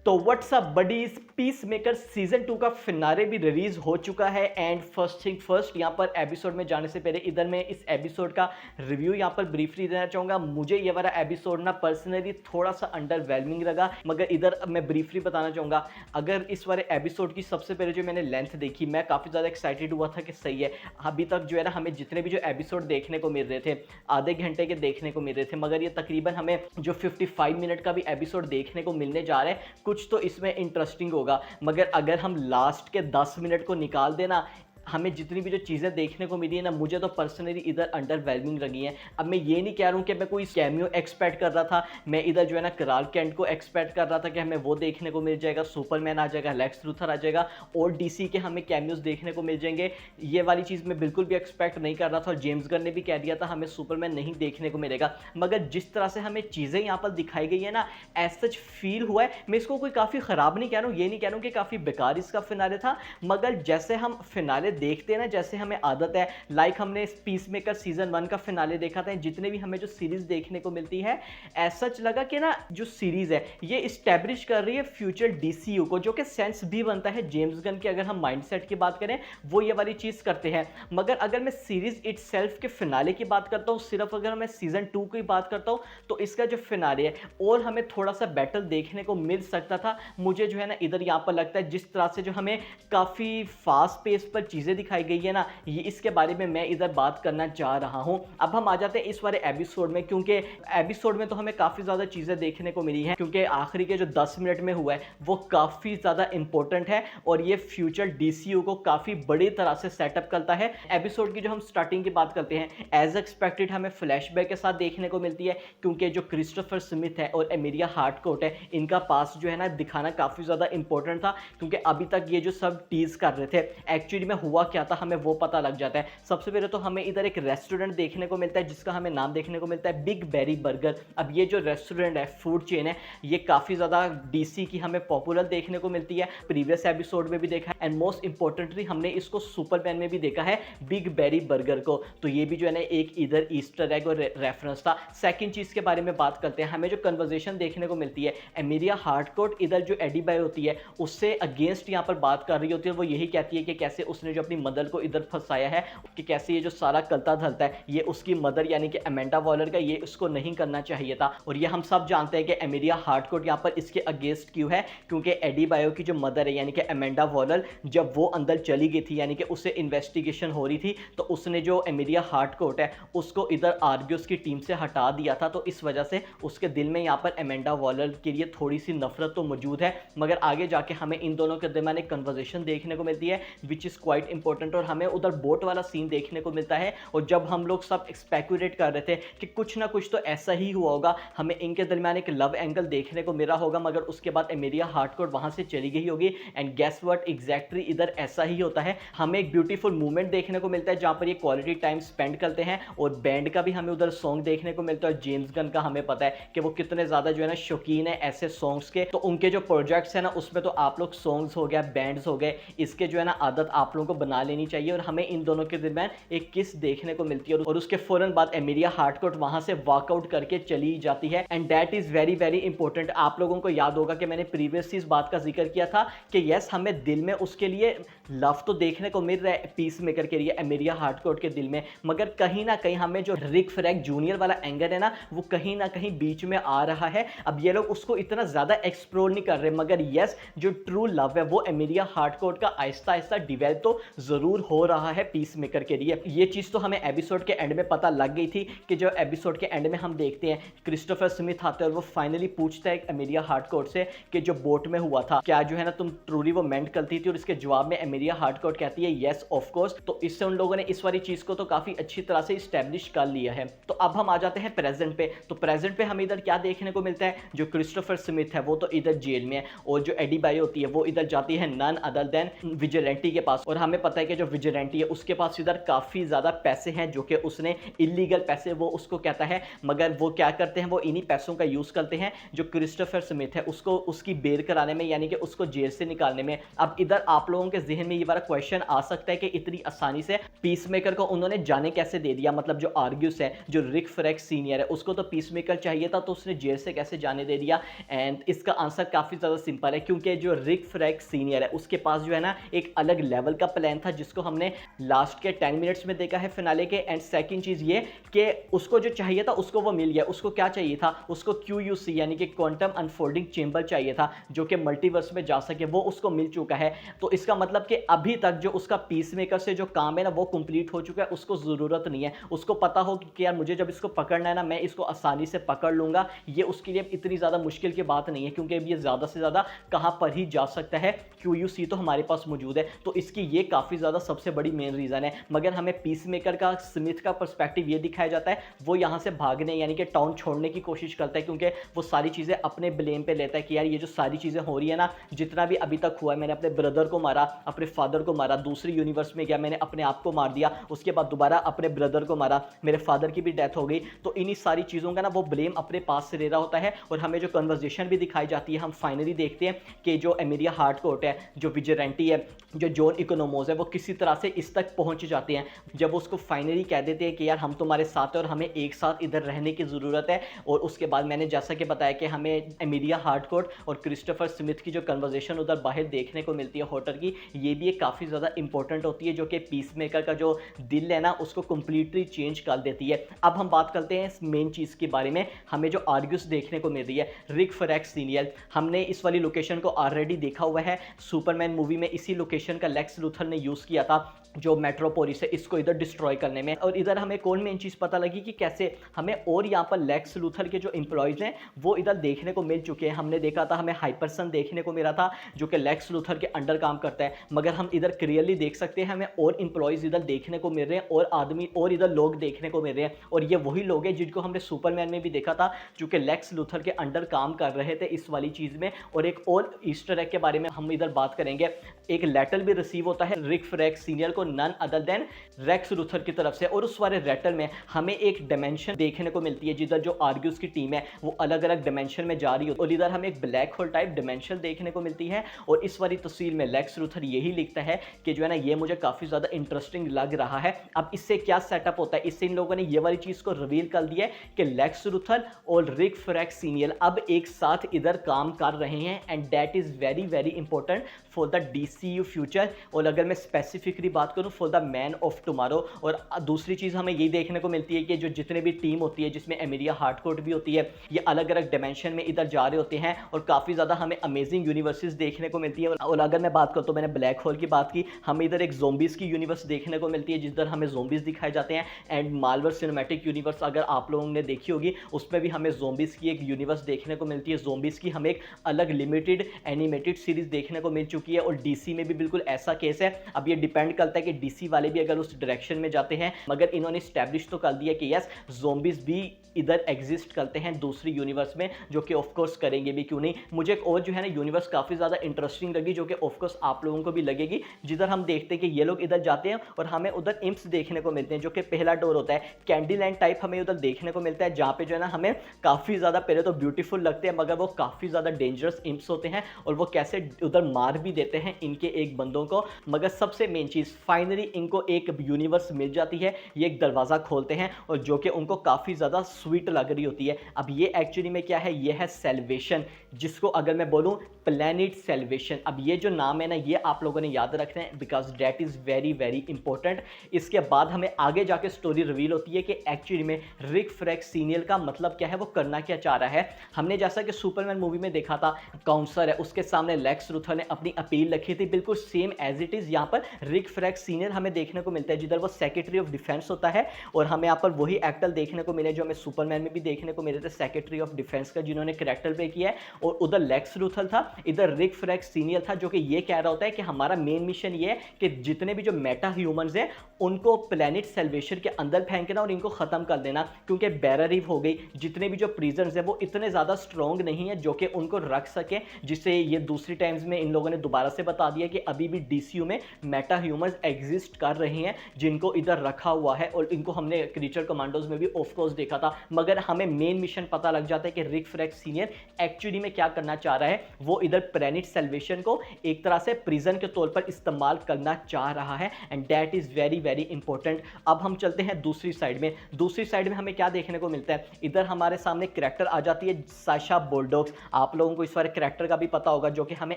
तो what's up buddies, peacemaker season 2 का फिनारे भी रिलीज हो चुका है। एंड फर्स्ट थिंग फर्स्ट, यहाँ पर एपिसोड में जाने से पहले इधर मैं इस एपिसोड का रिव्यू यहाँ पर ब्रीफली देना चाहूंगा। मुझे ये वाला एपिसोड ना पर्सनली थोड़ा सा अंडरवेलमिंग लगा, मगर इधर मैं ब्रीफली बताना चाहूंगा। अगर इस वाले एपिसोड की सबसे पहले जो मैंने लेंथ देखी, मैं काफ़ी ज़्यादा एक्साइटेड हुआ था कि सही है, अभी तक जो है ना हमें जितने भी जो एपिसोड देखने को मिल रहे थे आधे घंटे के देखने को मिल रहे थे, मगर ये तकरीबन हमें जो 55 मिनट का भी एपिसोड देखने को मिलने जा रहा है, कुछ तो इसमें इंटरेस्टिंग होगा। मगर अगर हम लास्ट के 10 मिनट को निकाल देना, हमें जितनी भी जो चीज़ें देखने को मिली है ना, मुझे तो पर्सनली इधर अंडरवेलमिंग लगी हैं। अब मैं ये नहीं कह रहा हूँ कि मैं कोई कैमियो एक्सपेक्ट कर रहा था, मैं इधर जो है ना क्लार्क कैंट को एक्सपेक्ट कर रहा था कि हमें वो देखने को मिल जाएगा, सुपरमैन आ जाएगा, लेक्स लूथर आ जाएगा और डीसी के हमें कैमियोज देखने को मिल जाएंगे। ये वाली चीज़ मैं बिल्कुल भी एक्सपेक्ट नहीं कर रहा था और जेम्स गन ने भी कह दिया था हमें सुपरमैन नहीं देखने को मिलेगा। मगर जिस तरह से हमें चीज़ें यहाँ पर दिखाई गई है ना, एज सच फील हुआ है। मैं इसको कोई काफ़ी ख़राब नहीं कह रहा हूँ, ये नहीं कह रहा हूँ कि काफ़ी बेकार इसका फिनाले था, मगर जैसे हम फिनाले देखते हैं ना, जैसे हमें आदत है, लाइक हमने पीस मेकर सीजन 1 का फिनाले देखा था, जितने भी हमें जो सीरीज देखने को मिलती है, ऐसा लगा कि ना जो सीरीज है ये इस्टेब्लिश कर रही है फ्यूचर डीसीयू को, जो कि सेंस भी बनता है जेम्स गन की। अगर हम माइंडसेट की बात करें, वो ये वाली चीज करते हैं। मगर अगर मैं सीरीज इटसेल्फ के फिनाले की बात करता हूं, सिर्फ अगर मैं सीजन 2 की बात करता हूं, तो इसका जो फिनाले है और हमें थोड़ा सा बेटर देखने को मिल सकता था। मुझे जो है ना इधर यहां पर लगता है जिस तरह से जो हमें काफी फास्ट पेस पर चीजें दिखाई गई है ना, ये इसके बारे में मैं इधर बात करना चाह रहा हूं। अब हम आ जाते हैं इस वाले एपिसोड में, क्योंकि एपिसोड में तो हमें काफी ज्यादा चीजें देखने को मिली हैं, क्योंकि आखिरी के जो 10 मिनट में हुआ है वो काफी ज्यादा इंपॉर्टेंट है और ये फ्यूचर डीसीयू को काफी बड़ी तरह से सेटअप करता है। एपिसोड की जो हम स्टार्टिंग की बात करते हैं, एज एक्सपेक्टेड हमें फ्लैशबैक के साथ देखने को मिलती है, क्योंकि जो क्रिस्टोफर स्मिथ है और एमिलिया हार्टकोट है, इनका पास जो है ना दिखाना काफी ज्यादा इंपॉर्टेंट था, क्योंकि अभी तक ये जो सब टीज कर रहे थे एक्चुअली में हुआ क्या था हमें वो पता लग जाता है। सबसे पहले तो हमें इधर एक रेस्टोरेंट देखने को मिलता है, जिसका हमें नाम देखने को मिलता है बिग बेरी बर्गर। अब ये जो रेस्टोरेंट है, फूड चेन है, ये काफी ज्यादा डीसी की हमें पॉपुलर देखने को मिलती है, प्रीवियस एपिसोड में भी देखा है, एंड मोस्ट इंपॉर्टेंटली हमने इसको सुपरमैन में भी देखा है, बिग बेरी बर्गर को। तो ये भी जो है ना एक इधर ईस्टर एग और रेफरेंस था। सेकंड चीज के बारे में बात करते हैं, हमें जो कन्वर्सेशन देखने को मिलती है, एमिलिया हार्टकोट इधर जो एडी बाय होती है उससे अगेंस्ट यहाँ पर बात कर रही होती है। वो यही कहती है कि कैसे उसने जो अपनी मदर को इधर फंसाया है, कि कैसे ये जो सारा कलता धलता है ये उसकी मदर यानी कि अमेंडा वॉलर का, ये उसको नहीं करना चाहिए था। और ये हम सब जानते हैं कि एमिलिया हार्टकोट यहाँ पर इसके अगेंस्ट क्यों है, क्योंकि एडी बायो की जो मदर है यानी कि अमेंडा वॉलर, जब वो अंदर चली गई थी यानी कि उससे इन्वेस्टिगेशन हो रही थी, तो उसने जो एमिलिया हार्टकोट है उसको इधर आर्ग्यूस की टीम से हटा दिया था। तो इस वजह से उसके दिल में यहाँ पर अमेंडा वॉलर के लिए थोड़ी सी नफरत तो मौजूद है। मगर आगे जाके हमें इन दोनों के दरमियान एक कन्वर्सेशन देखने को मिलती है विच इज़ क्वाइट इंपॉर्टेंट, और हमें उधर बोट वाला सीन देखने को मिलता है। और जब हम लोग सब स्पेकुलेट कर रहे थे कि कुछ ना कुछ तो ऐसा ही हुआ होगा, हमें इनके दरमियान एक लव एंगल देखने को मिला होगा, मगर उसके बाद एमिलिया हार्टकोट वहां से चली गई होगी। एंड गेस व्हाट, एग्जैक्टली इधर ऐसा ही होता है। हमें एक ब्यूटीफुल मूवमेंट देखने को मिलता है जहां पर ये क्वालिटी टाइम स्पेंड करते हैं, और बैंड का भी हमें उधर सॉन्ग देखने को मिलता है। और जेम्स गन का हमें पता है कि वो कितने ज्यादा जो है ना शौकीन है ऐसे सॉन्ग्स के, तो उनके जो प्रोजेक्ट्स है ना उसमें तो आप लोग सॉन्ग्स हो गया, बैंड्स हो गए, इसके जो है ना आदत आप लोगों को बना लेनी चाहिए। और हमें इन दोनों के दरमियान एक किस देखने को मिलती है, और उसके फौरन बाद एमिलिया हार्टकोट वहां से वॉकआउट करके चली जाती है। And that is very very important. आप लोगों को याद होगा कि मैंने प्रीवियस इस बात का जिक्र किया था कि यस, हमें दिल में उसके लिए लव तो देखने को मिल रहा है पीस मेकर के लिए एमिलिया हार्टकोट के दिल में, मगर कहीं ना कहीं हमें जो रिक फ्रैग जूनियर वाला एंगर है ना, वो कहीं ना कहीं बीच में आ रहा है। अब ये लोग उसको इतना ज्यादा एक्सप्लोर नहीं कर रहे, मगर यस, जो ट्रू लव है वो एमिलिया हार्टकोट का आहिस्ता आहिस्ता डिवेल्प तो जरूर हो रहा है पीस मेकर के लिए। ये चीज तो हमें एपिसोड के एंड में पता लग गई थी, कि जो एपिसोड के एंड में हम देखते हैं क्रिस्टोफर स्मिथ आता है और वो फाइनली पूछता है एमिलिया हार्टकोट से कि जो बोट में हुआ था क्या जो है ना तुम ट्रूली वो मेंट करती थी, और इसके जवाब में एमिलिया हार्टकोट कहती है यस ऑफ कोर्स। तो इससे उन लोगों ने इस वाली चीज को तो काफी अच्छी तरह से इस्टेब्लिश कर लिया है। तो अब हम आ जाते हैं प्रेजेंट पे। तो प्रेजेंट पे हमें इधर क्या देखने को मिलता है, जो क्रिस्टोफर स्मिथ है वो तो इधर जेल में है, और जो एडी बायो होती है वो इधर जाती है नन अदर देन विजिलेंटी के पास, और हमें हमें पता है कि जो विजिलेंटी है उसके पास इधर काफ़ी ज़्यादा पैसे हैं जो कि उसने इलीगल पैसे वो उसको कहता है, मगर वो क्या करते हैं, वो इन्हीं पैसों का यूज़ करते हैं जो क्रिस्टोफर स्मिथ है उसको उसकी बेल कराने में, यानी कि उसको जेल से निकालने में। अब इधर आप लोगों के जहन में ये वाला क्वेश्चन आ सकता है कि इतनी आसानी से पीसमेकर को उन्होंने जाने कैसे दे दिया, मतलब जो आर्ग्यूस है, जो रिक फ्रैंक सीनियर है, उसको तो पीसमेकर चाहिए था तो उसने जेल से कैसे जाने दे दिया। एंड इसका आंसर काफ़ी ज़्यादा सिंपल है, क्योंकि जो रिक फ्रैंक सीनियर है उसके पास जो है ना एक अलग लेवल का प्लान था जिसको हमने लास्ट के 10 मिनट्स में देखा है फिनाले के। एंड सेकंड चीज़ ये कि उसको जो चाहिए था उसको वो मिल गया। उसको क्या चाहिए था, उसको QUC यानी कि क्वांटम अनफोल्डिंग चेंबर चाहिए था जो कि मल्टीवर्स में जा सके, वो उसको मिल चुका है। तो इसका मतलब कि अभी तक जो उसका पीसमेकर से जो काम है ना वो कंप्लीट हो चुका है, उसको ज़रूरत नहीं है। उसको पता हो कि यार मुझे जब इसको पकड़ना है ना मैं इसको आसानी से पकड़ लूँगा, ये उसके लिए इतनी ज़्यादा मुश्किल की बात नहीं है, क्योंकि अब ये ज़्यादा से ज़्यादा कहाँ पर ही जा सकता है, QUC तो हमारे पास मौजूद है। तो इसकी ये काफ़ी ज़्यादा सबसे बड़ी मेन रीज़न है। मगर हमें पीसमेकर का स्मिथ का पर्सपेक्टिव ये दिखाया जाता है, वो यहाँ से भागने यानी कि टाउन छोड़ने की कोशिश करता है, क्योंकि वो सारी चीज़ें अपने ब्लेम पे लेता है कि यार ये जो सारी चीज़ें हो रही है ना, जितना भी अभी तक हुआ है, मैंने अपने ब्रदर को मारा, अपने फादर को मारा, दूसरी यूनिवर्स में गया मैंने अपने आप को मार दिया, उसके बाद दोबारा अपने ब्रदर को मारा, मेरे फादर की भी डेथ हो गई। तो इन्हीं सारी चीज़ों का ना वो ब्लेम अपने पास से ले रहा होता है। और हमें जो कन्वर्जेशन भी दिखाई जाती है, हम फाइनली देखते हैं कि जो एमिलिया हार्डकोर्ट है, जो विजिलेंटी है, जो जॉन इकोनोमोस है, वो किसी तरह से इस तक पहुंच जाते हैं जब उसको फाइनली कह देते हैं कि यार हम तुम्हारे साथ हैं और हमें एक साथ इधर रहने की ज़रूरत है। और उसके बाद मैंने जैसा कि बताया कि हमें एमिलिया हार्डकोर्ट और क्रिस्टोफर स्मिथ की जो कन्वर्जेशन उधर बाहर देखने को मिलती है होटल की, ये भी एक काफ़ी ज़्यादा इंपॉर्टेंट होती है, जो कि पीसमेकर का जो दिल है ना उसको कंप्लीटली चेंज कर देती है। अब हम बात करते हैं इस मेन चीज़ के बारे में, हमें जो आर्ग्यूस देखने को मिल रही है, रिक फ्रैंक सीनियर, हमने इस वाली लोकेशन को ऑलरेडी देखा हुआ है, सुपरमैन मूवी में इसी लोकेशन का लेक्स लूथर ने यूज़ किया था जो मेट्रोपोलिस है इसको इधर डिस्ट्रॉय करने में। और इधर हमें कौन मेन चीज़ पता लगी कि कैसे हमें, और यहाँ पर लेक्स लूथर के जो एम्प्लॉयज़ हैं वो इधर देखने को मिल चुके हैं। हमने देखा था, हमें हाइपरसन देखने को मिला था जो कि लेक्स लूथर के अंडर काम करता है, मगर हम इधर क्लियरली देख सकते हैं हमें और एम्प्लॉयज़ इधर देखने को मिल रहे हैं, और आदमी और इधर लोग देखने को मिल रहे हैं। और ये वही लोग हैं जिनको हमने सुपरमैन में भी देखा था जो कि लेक्स लूथर के अंडर काम कर रहे थे इस वाली चीज़ में। और एक और ईस्टर एग के बारे में हम इधर बात करेंगे, एक लेटर भी रिसीव होता है रिक फ्रैंक सीनियर को none other than Rex Luther की तरफ से, और उस वाले लेटर में हमें एक डायमेंशन देखने को मिलती है जिधर जो आर्ग्यूज की टीम है वो अलग अलग डायमेंशन में जा रही है, और इधर हमें एक ब्लैक होल टाइप डायमेंशन देखने को मिलती है। और इस वाली तस्वीर में लेक्स लूथर यही लिखता है कि जो है ना ये मुझे काफ़ी ज़्यादा इंटरेस्टिंग लग रहा है। अब इससे क्या सेटअप होता है, इससे इन लोगों ने ये वाली चीज़ को रिवील कर दिया है कि लेक्स लूथर और रिक फ्रैंक सीनियर अब एक साथ इधर काम कर रहे हैं, and that is very very important for the DCU future. और अगर मैं स्पेसिफिकली बात करूं for the man of tomorrow. और दूसरी चीज़ हमें ये देखने को मिलती है कि जो जितने भी टीम होती है जिसमें एमिलिया हार्डकोर्ट भी होती है, ये अलग अलग डायमेंशन में इधर जा रहे होते हैं, और काफ़ी ज़्यादा हमें अमेजिंग यूनिवर्सेस देखने को मिलती है। और अगर मैं बात करूँ तो मैंने ब्लैक होल की बात की, हमें इधर एक ज़ोंबीज़ की यूनिवर्स देखने को मिलती है जिधर हमें ज़ोंबीज़ दिखाए जाते हैं। एंड मार्वल सिनेमैटिक यूनिवर्स अगर आप लोगों ने देखी होगी उसमें भी हमें ज़ोंबीज़ की एक यूनिवर्स देखने को मिलती है। ज़ोंबीज़ की हमें एक अलग लिमिटेड एनिमेटेड सीरीज़ देखने को मिल चुकी है, और DC में भी बिल्कुल ऐसा केस है। अब ये डिपेंड करता है कि DC वाले भी अगर उस डायरेक्शन में जाते हैं, मगर इन्होंने स्टैब्लिश तो कर दिया कि यस ज़ोंबीज़ भी इधर एग्जिस्ट करते हैं दूसरी यूनिवर्स में, जो कि ऑफ कोर्स करेंगे भी, क्यों नहीं। मुझे एक और जो है ना यूनिवर्स काफ़ी ज़्यादा इंटरेस्टिंग लगी जो कि ऑफ कोर्स आप लोगों को भी लगेगी, जिधर हम देखते हैं कि ये लोग इधर जाते हैं और हमें उधर इम्प्स देखने को मिलते हैं, जो कि पहला डोर होता है कैंडी लैंड टाइप हमें उधर देखने को मिलता है, जहाँ पे जो है ना हमें काफ़ी ज़्यादा पहले तो ब्यूटीफुल लगते हैं, मगर वो काफ़ी ज़्यादा डेंजरस इम्प्स होते हैं और वो कैसे उधर मार भी देते हैं इनके एक बंदों को। मगर सबसे मेन चीज़ फाइनली इनको एक यूनिवर्स मिल जाती है, ये एक दरवाज़ा खोलते हैं और जो कि उनको काफ़ी ज़्यादा स्वीट लग रही होती है। अब ये एक्चुअली में क्या है, ये है सेल्वेशन, जिसको अगर मैं बोलूँ प्लैनेट सेल्वेशन। अब ये जो नाम है ना ये आप लोगों ने याद रखना है, because that is very very important. इसके बाद हमें आगे जाके स्टोरी रिवील होती है कि एक्चुअली में रिक फ्रैंक सीनियर का मतलब क्या है, वो करना क्या चाह रहा है। हमने जैसा कि सुपरमैन मूवी में देखा था, काउंसलर है उसके सामने लेक्स लूथर ने अपनी अपील रखी थी, बिल्कुल सेम एज इट इज़ यहाँ पर रिक फ्रैंक सीनियर हमें देखने को मिलता है, जिधर वो सेक्रेटरी ऑफ डिफेंस होता है। और हमें यहाँ पर वही एक्टर देखने को मिले जो हमें सुपरमैन में भी देखने को मिले थे, सेक्रेटरी ऑफ डिफेंस का जिन्होंने कैरेक्टर प्ले किया है, और उधर लेक्स लूथर था, इधर रिक फ्रैक्स सीनियर था, जो कि ये कह रहा होता है कि हमारा मेन मिशन ये है कि जितने भी जो मेटा ह्यूमंस हैं उनको प्लेनेट सेल्वेशन के अंदर फेंकना और इनको खत्म कर देना, क्योंकि बैरर हो गई, जितने भी जो प्रिजन्स हैं वो इतने ज़्यादा स्ट्रॉन्ग नहीं है जो कि उनको रख सके, जिससे ये दूसरी टाइम्स में इन लोगों ने दोबारा से बता दिया कि अभी भी डीसीयू में मेटा ह्यूमंस एग्जिस्ट कर रहे हैं जिनको इधर रखा हुआ है, और इनको हमने क्रीचर कमांडोज में भी ऑफकोर्स देखा था। मगर हमें मेन मिशन पता लग जाता है कि रिक फ्रैक्स सीनियर एक्चुअली में क्या करना चाह रहा है, वो इधर प्लेनेट सेल्वेशन को एक तरह से प्रिजन के तौर पर इस्तेमाल करना चाह रहा है, and that is very very important. अब हम चलते हैं दूसरी साइड में। दूसरी साइड में हमें क्या देखने को मिलता है, इधर हमारे सामने कैरेक्टर आ जाती है साशा बोल्डोक्स। आप लोगों को इस बारे कैरेक्टर का भी पता होगा, जो कि हमें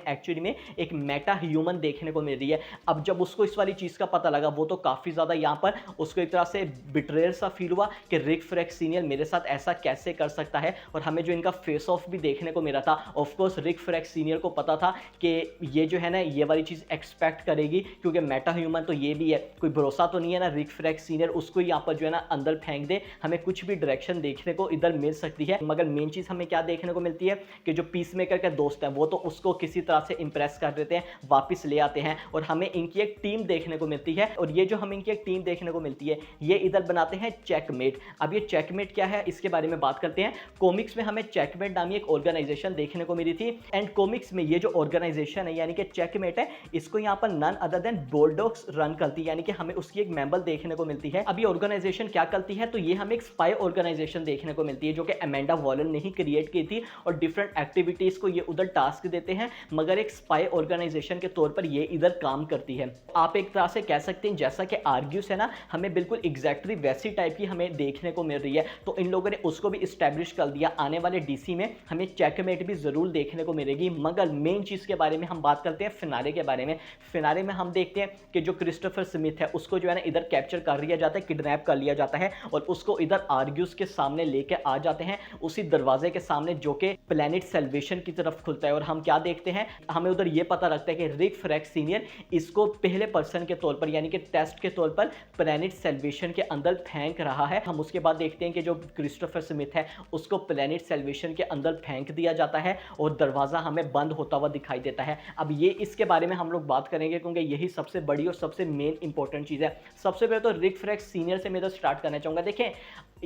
एक्चुअली में एक मेटा ह्यूमन देखने को मिल रही है। अब जब उसको इस वाली चीज़ का पता लगा, वो तो काफ़ी ज़्यादा यहाँ पर उसको एक तरह से बिट्रेयर सा फील हुआ कि रिक फ्रैक्स सीनियर मेरे साथ ऐसा कैसे कर सकता है, और हमें जो इनका फेस ऑफ भी देखने को मिला था, ऑफकोर्स रिक फ्रैक्स सीनियर को पता था कि ये जो है ना ये वाली चीज़ एक्सपेक्ट करेगी, क्योंकि मेटा ह्यूमन तो ये भी है, कोई भरोसा तो नहीं है ना रिक फ्रैक्स सीनियर उसको यहाँ पर जो है ना अंदर फेंक दे, हमें कुछ भी डायरेक्शन देखने को इधर मिल सकती है। मगर मेन चीज़ हमें क्या देखने को मिलती है कि जो पीस मेकर के दोस्त हैं वो तो उसको किसी तरह से इंप्रेस कर देते हैं, वापस ले आते हैं, और हमें इनकी एक टीम देखने को मिलती है, और ये जो हमें इनकी एक टीम देखने को मिलती है ये इधर बनाते हैं चेकमेट। अब ये चेकमेट क्या है इसके बारे में बात करते हैं। कॉमिक्स में हमें चेकमेट नामी एक ऑर्गेनाइजेशन देखने को मिली थी, एंड कॉमिक्स में ये जो ऑर्गेनाइजेशन है यानी कि चेकमेट है, इसको यहाँ पर नन अदर देन बोल्डोक्स रन करती है, यानी कि हमें उसकी एक मेंबर देखने को मिलती है। अब ये ऑर्गेनाइजेशन क्या करती है, तो ये हमें एक स्पाई ऑर्गेनाइजेशन देखने को मिलती है जो कि अमेंडा वॉलन ने ही क्रिएट की थी, और डिफरेंट एक्टिविटीज को ये उधर टास्क देते हैं, मगर एक स्पाई ऑर्गेनाइजेशन के तौर पर ये इधर काम करती है। आप एक तरह से कह सकते हैं जैसा कि आर्ग्यूस है ना, हमें बिल्कुल एग्जैक्टली वैसी टाइप की हमें देखने को मिल रही है, तो इन लोगों ने उसको भी इस्टेब्लिश कर दिया। आने वाले डीसी में हमें चेकमेट भी जरूर देखने को मिलेगी। मगर मेन चीज के बारे में हम बात करते हैं फिनाले के बारे में। फिनाले में हम देखते हैं कि जो क्रिस्टोफर स्मिथ है उसको जो है ना इधर कैप्चर कर लिया जाता है, किडनैप कर लिया जाता है, और उसको इधर आर्ग्यूस के सामने लेके आ जाते हैं, उसी दरवाजे के सामने जो कि प्लेनेट सेल्वेशन की तरफ खुलता है। और हम क्या देखते हैं, हमें उधर ये पता लगता है कि रिक फ्रैक्स सीनियर इसको पहले पर्सन के तौर पर यानी कि टेस्ट के तौर पर प्लेनेट सेल्वेशन के अंदर फेंक रहा है। हम उसके बाद देखते हैं कि जो क्रिस्टोफर स्मिथ है उसको प्लेनेट सेल्वेशन के अंदर फेंक दिया जाता है, और दरवाजा हमें बंद होता हुआ दिखाई देता है। अब ये इसके बारे में हम लोग बात करेंगे, क्योंकि यही सबसे बड़ी और सबसे मेन इंपॉर्टेंट चीज़ है। सबसे पहले तो रिक फ्रैक्स सीनियर से मैं तो स्टार्ट करना चाहूँगा। देखें,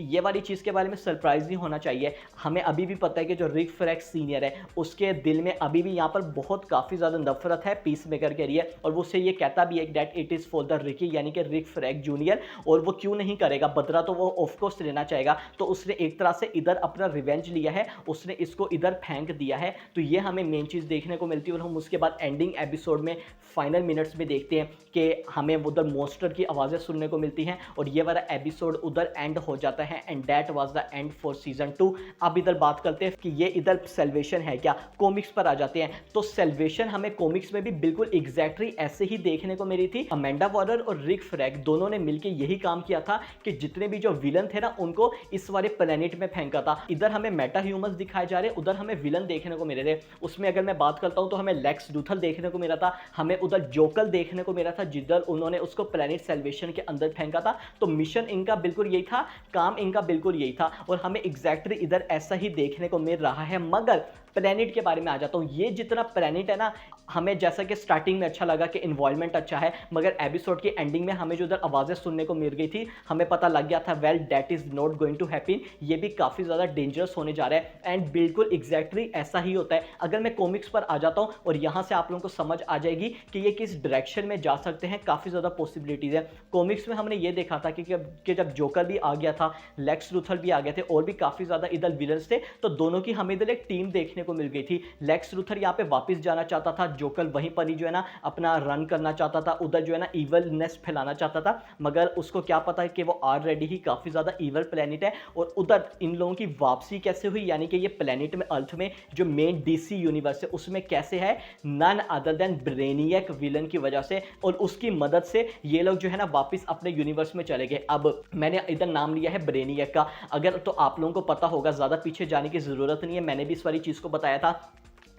ये वाली चीज़ के बारे में सरप्राइज नहीं होना चाहिए। हमें अभी भी पता है कि जो रिक फ्रैक्स सीनियर है उसके दिल में अभी भी यहाँ पर बहुत काफ़ी ज़्यादा नफरत है पीस मेकर के लिए, और वो उससे ये कहता भी है that it is for the Ricky यानी कि रिक फ्रैक्स जूनियर, और वो क्यों नहीं करेगा, बदला तो वो ऑफकोर्स लेना चाहेगा। तो उसने एक तरह से इधर अपना रिवेंज लिया है, उसने इसको इधर फेंक दिया है। तो ये हमें मेन चीज़ देखने को मिलती है, और हम उसके बाद एंडिंग एपिसोड में फाइनल मिनट्स में देखते हैं कि हमें उधर मोस्टर की आवाज़ें सुनने को मिलती हैं, और ये वाला एपिसोड उधर एंड हो जाता है, and that was the end for season 2। अब इधर बात करते हैं कि ये इधर सेल्वेशन है क्या, कॉमिक्स पर आ जाते हैं। तो सेल्वेशन हमें कॉमिक्स में भी बिल्कुल एग्जैक्टली ऐसे ही देखने को मिली थी। अमेंडा वॉलर और रिक फ्रैक्स दोनों ने मिलकर यही काम किया था कि जितने भी जो विलन थे ना उनको इस वाले प्लेनेट में फेंका था। इधर हमें मेटा ह्यूमंस दिखाए जा रहे, उधर हमें विलन देखने को मिल रहे। उसमें अगर मैं बात करता हूं तो हमें लेक्स लूथर देखने को मिला था, हमें उधर जोकर देखने को मिला था जिधर उन्होंने उसको प्लेनेट सेल्वेशन के अंदर फेंका था। तो मिशन इनका बिल्कुल यही था, काम इनका बिल्कुल यही था, और हमें एग्जैक्टली इधर ऐसा ही देखने को मिल रहा है। मगर प्लेनेट के बारे में आ जाता हूँ। ये जितना प्लेनेट है ना, हमें जैसा कि स्टार्टिंग में अच्छा लगा कि इन्वॉल्वमेंट अच्छा है, मगर एपिसोड की एंडिंग में हमें जो उधर आवाज़ें सुनने को मिल गई थी, हमें पता लग गया था well that is not going to happen, ये भी काफ़ी ज़्यादा डेंजरस होने जा रहा है। एंड बिल्कुल एग्जैक्टली ऐसा ही होता है। अगर मैं कॉमिक्स पर आ जाता हूँ और यहाँ से आप लोगों को समझ आ जाएगी कि ये किस डायरेक्शन में जा सकते हैं, काफ़ी ज़्यादा पॉसिबिलिटीज़ है। कॉमिक्स में हमने ये देखा था कि जब जोकर भी आ गया था, लेक्स लूथर भी आ गए थे, और भी काफ़ी ज़्यादा इधर विलन्स थे, तो दोनों की हमें इधर एक टीम देखने को मिल गई थी। लेक्स लूथर यहाँ पे वापस जाना चाहता था, जोकर वहीं पर ही जो है ना अपना रन करना चाहता था, उधर जो है ना इवलनेस फैलाना चाहता था, मगर उसको क्या पता है कि वो ऑलरेडी ही काफ़ी ज़्यादा इवल प्लेनेट है। और उधर इन लोगों की वापसी कैसे हुई, यानी कि ये प्लेनेट में अर्थ में जो मेन डीसी यूनिवर्स है उसमें कैसे है, नन अदर देन ब्रेनियक विलन की वजह से, और उसकी मदद से ये लोग जो है ना वापस अपने यूनिवर्स में चले गए। अब मैंने इधर नाम लिया है ब्रेनियक का, अगर तो आप लोगों को पता होगा, ज़्यादा पीछे जाने की ज़रूरत नहीं है, मैंने भी इस वाली चीज़ को बताया था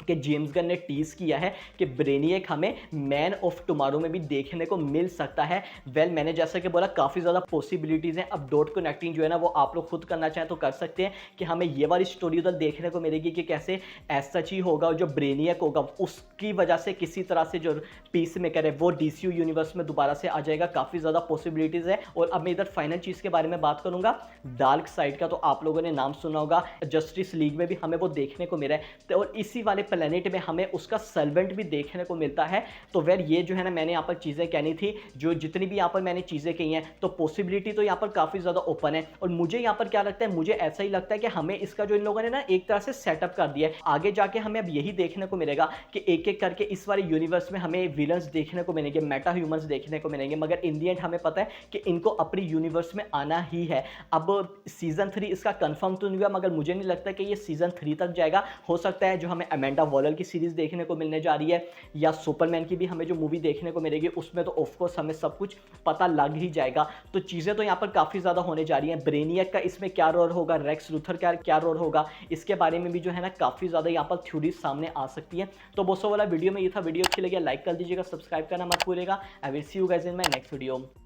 कि जेम्स गन ने टीज किया है कि ब्रेनियक हमें मैन ऑफ टुमारो में भी देखने को मिल सकता है। मैंने जैसा कि बोला काफ़ी ज़्यादा पॉसिबिलिटीज़ हैं। अब डॉट कनेक्टिंग जो है ना वो आप लोग खुद करना चाहें तो कर सकते हैं कि हमें ये वाली स्टोरी उधर देखने को मिलेगी कि कैसे ऐसा ही होगा, जो ब्रेनियक होगा उसकी वजह से किसी तरह से जो पीस मेकर है वो डीसीयू यूनिवर्स में दोबारा से आ जाएगा। काफ़ी ज़्यादा पॉसिबिलिटीज़ है। और अब मैं इधर फाइनल चीज़ के बारे में बात करूंगा, डार्क साइड का। तो आप लोगों ने नाम सुना होगा, जस्टिस लीग में भी हमें वो देखने को मिला है और इसी वाले प्लेनेट में हमें उसका सर्वेंट भी देखने को मिलता है। तो ये जो है ना मैंने यहाँ पर चीज़ें कहनी थी, जो जितनी भी यहाँ पर मैंने चीज़ें कही हैं, तो पॉसिबिलिटी तो यहाँ पर काफ़ी ज़्यादा ओपन है। और मुझे यहाँ पर क्या लगता है, मुझे ऐसा ही लगता है कि हमें इसका जो इन लोगों ने ना एक तरह से सेटअप कर दिया है, आगे जाके हमें अब यही देखने को मिलेगा कि एक एक करके इस वाले यूनिवर्स में हमें विलन्स देखने को मिलेंगे, मेटा ह्यूमंस देखने को मिलेंगे, मगर इन दी एंड हमें पता है कि इनको अपनी यूनिवर्स में आना ही है। अब सीजन 3 इसका कंफर्म तो नहीं हुआ, मगर मुझे नहीं लगता कि ये सीजन 3 तक जाएगा। हो सकता है जो हमें अमेंडा वॉलर की सीरीज देखने को मिलने जा रही है या सुपरमैन की भी हमें जो मूवी देखने को मिलेगी उसमें तो ऑफकोर्स हमें सब कुछ पता लग ही जाएगा। तो चीज़ें तो यहाँ पर काफ़ी ज़्यादा होने जा रही हैं। ब्रेनियक का इसमें क्या रोल होगा, रेक्स लूथर का क्या रोल होगा, इसके बारे में भी जो है ना काफ़ी ज़्यादा यहाँ पर थ्योरीज सामने आ सकती है। तो बोसो वाला वीडियो में ये था। वीडियो अच्छी लगी लाइक कर दीजिएगा, सब्सक्राइब करना मत भूलिएगा। I will see you guys in my next video.